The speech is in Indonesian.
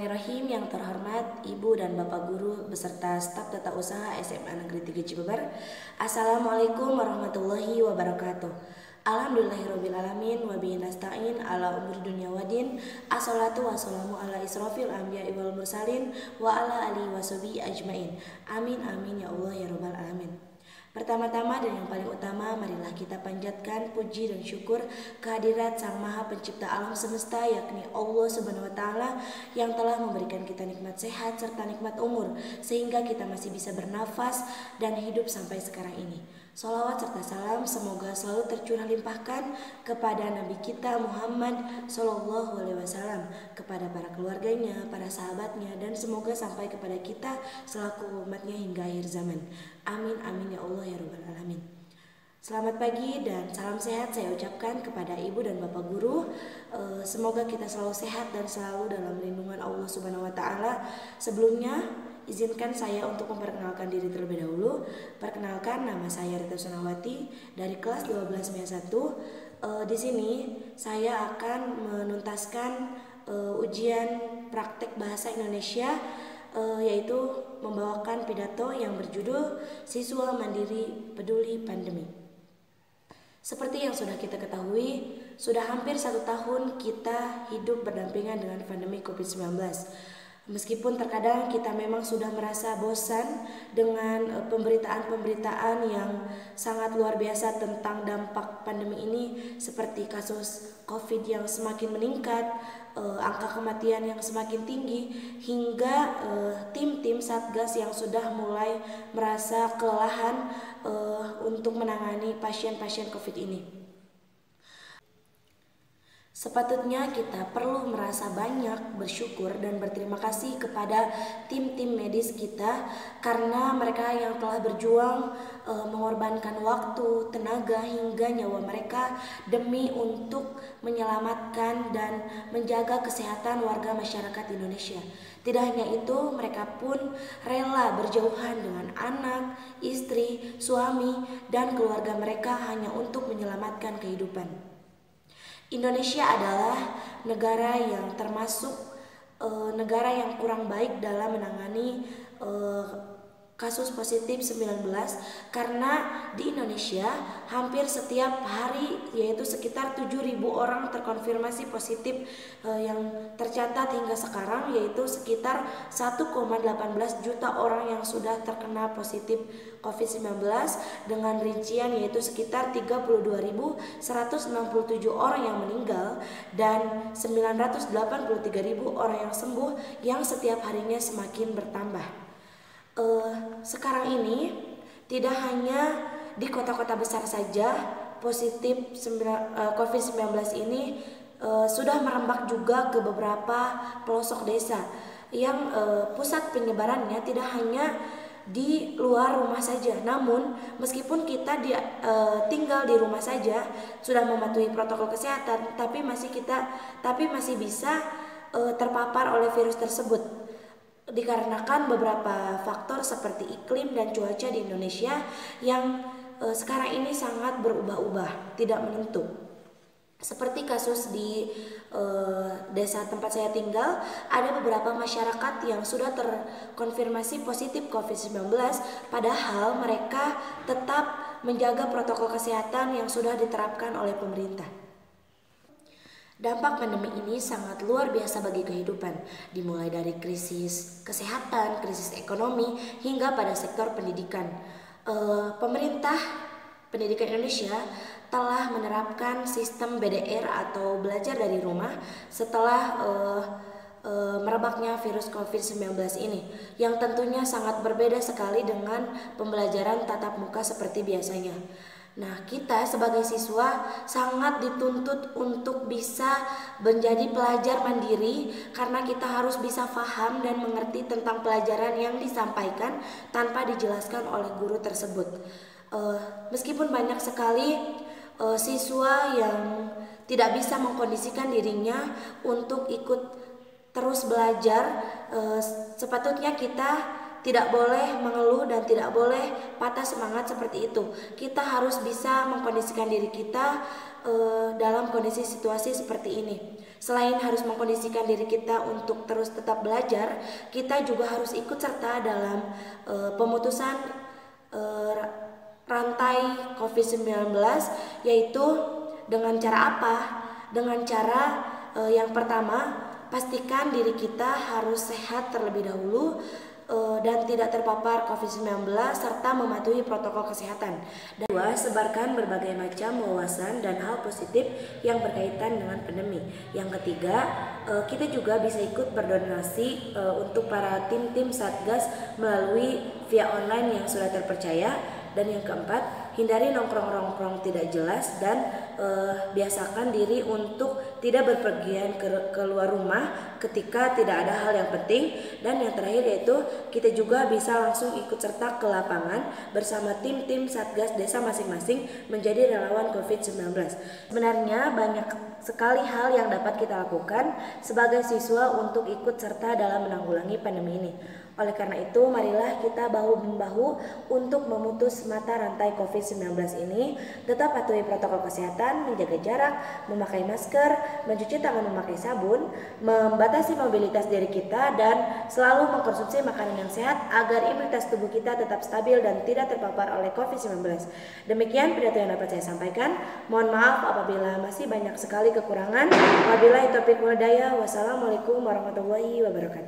Bismillahirrahmanirrahim. Yang terhormat Ibu dan Bapak Guru beserta staf tata usaha SMA Negeri 3 Cibeber. Assalamualaikum warahmatullahi wabarakatuh. Alhamdulillahirrabbilalamin wa bihi nasta'in ala umuri dunya wadin. Assalatu wassalamu ala israfil anbiya'i wal mursalin wa ala alihi washabihi ajmain. Amin amin ya Allah ya rabbal alamin. Pertama-tama dan yang paling utama, marilah kita panjatkan puji dan syukur kehadirat Sang Maha Pencipta alam semesta, yakni Allah Subhanahu wa Ta'ala, yang telah memberikan kita nikmat sehat serta nikmat umur sehingga kita masih bisa bernafas dan hidup sampai sekarang ini. Sholawat serta salam semoga selalu tercurah limpahkan kepada Nabi kita Muhammad Sallallahu Alaihi Wasallam, kepada para keluarganya, para sahabatnya, dan semoga sampai kepada kita selaku umatnya hingga akhir zaman. Amin amin ya Allah ya rabbal alamin. Selamat pagi dan salam sehat saya ucapkan kepada Ibu dan Bapak Guru. Semoga kita selalu sehat dan selalu dalam lindungan Allah Subhanahu wa Ta'ala. Sebelumnya izinkan saya untuk memperkenalkan diri terlebih dahulu. Perkenalkan, nama saya Rita Sunawati dari kelas 12 MIA 1. Di sini saya akan menuntaskan ujian praktek bahasa Indonesia, yaitu membawakan pidato yang berjudul Siswa Mandiri Peduli Pandemi. Seperti yang sudah kita ketahui, sudah hampir 1 tahun kita hidup berdampingan dengan pandemi COVID-19. Meskipun terkadang kita memang sudah merasa bosan dengan pemberitaan-pemberitaan yang sangat luar biasa tentang dampak pandemi ini, seperti kasus COVID yang semakin meningkat, angka kematian yang semakin tinggi, hingga tim-tim Satgas yang sudah mulai merasa kelelahan untuk menangani pasien-pasien COVID ini. Sepatutnya kita perlu merasa banyak bersyukur dan berterima kasih kepada tim-tim medis kita, karena mereka yang telah berjuang mengorbankan waktu, tenaga, hingga nyawa mereka demi untuk menyelamatkan dan menjaga kesehatan warga masyarakat Indonesia. Tidak hanya itu, mereka pun rela berjauhan dengan anak, istri, suami, dan keluarga mereka hanya untuk menyelamatkan kehidupan. Indonesia adalah negara yang termasuk negara yang kurang baik dalam menangani kasus positif 19, karena di Indonesia hampir setiap hari yaitu sekitar 7.000 orang terkonfirmasi positif yang tercatat hingga sekarang, yaitu sekitar 1,18 juta orang yang sudah terkena positif COVID-19, dengan rincian yaitu sekitar 32.167 orang yang meninggal dan 983.000 orang yang sembuh, yang setiap harinya semakin bertambah. Sekarang ini tidak hanya di kota-kota besar saja positif COVID-19 ini sudah merembak juga ke beberapa pelosok desa, yang pusat penyebarannya tidak hanya di luar rumah saja. Namun meskipun kita tinggal di rumah saja, sudah mematuhi protokol kesehatan, tapi masih bisa terpapar oleh virus tersebut, dikarenakan beberapa faktor seperti iklim dan cuaca di Indonesia yang sekarang ini sangat berubah-ubah, tidak menentu. Seperti kasus di desa tempat saya tinggal, ada beberapa masyarakat yang sudah terkonfirmasi positif COVID-19, padahal mereka tetap menjaga protokol kesehatan yang sudah diterapkan oleh pemerintah. Dampak pandemi ini sangat luar biasa bagi kehidupan, dimulai dari krisis kesehatan, krisis ekonomi, hingga pada sektor pendidikan. Pemerintah pendidikan Indonesia telah menerapkan sistem BDR atau belajar dari rumah setelah merebaknya virus COVID-19 ini, yang tentunya sangat berbeda sekali dengan pembelajaran tatap muka seperti biasanya. Nah, kita sebagai siswa sangat dituntut untuk bisa menjadi pelajar mandiri, karena kita harus bisa paham dan mengerti tentang pelajaran yang disampaikan tanpa dijelaskan oleh guru tersebut. Meskipun banyak sekali siswa yang tidak bisa mengkondisikan dirinya untuk ikut terus belajar, sepatutnya kita tidak boleh mengeluh dan tidak boleh patah semangat seperti itu. Kita harus bisa mengkondisikan diri kita dalam kondisi situasi seperti ini. Selain harus mengkondisikan diri kita untuk terus tetap belajar, kita juga harus ikut serta dalam pemutusan rantai COVID-19, yaitu dengan cara apa? Dengan cara yang pertama, pastikan diri kita harus sehat terlebih dahulu dan tidak terpapar COVID-19 serta mematuhi protokol kesehatan. Dan kedua, sebarkan berbagai macam wawasan dan hal positif yang berkaitan dengan pandemi. Yang ketiga, kita juga bisa ikut berdonasi untuk para tim-tim Satgas melalui via online yang sudah terpercaya. Dan yang keempat, hindari nongkrong-nongkrong tidak jelas dan biasakan diri untuk tidak berpergian keluar rumah ketika tidak ada hal yang penting. Dan yang terakhir yaitu kita juga bisa langsung ikut serta ke lapangan bersama tim-tim Satgas desa masing-masing menjadi relawan COVID-19. Sebenarnya banyak sekali hal yang dapat kita lakukan sebagai siswa untuk ikut serta dalam menanggulangi pandemi ini. Oleh karena itu, marilah kita bahu-membahu untuk memutus mata rantai COVID-19 ini. Tetap patuhi protokol kesehatan, menjaga jarak, memakai masker, mencuci tangan memakai sabun, membatasi mobilitas diri kita, dan selalu mengkonsumsi makanan yang sehat agar imunitas tubuh kita tetap stabil dan tidak terpapar oleh COVID-19. Demikian pidato yang dapat saya sampaikan. Mohon maaf apabila masih banyak sekali kekurangan. Wabillahi taufiq wal hidayah. Wassalamualaikum warahmatullahi wabarakatuh.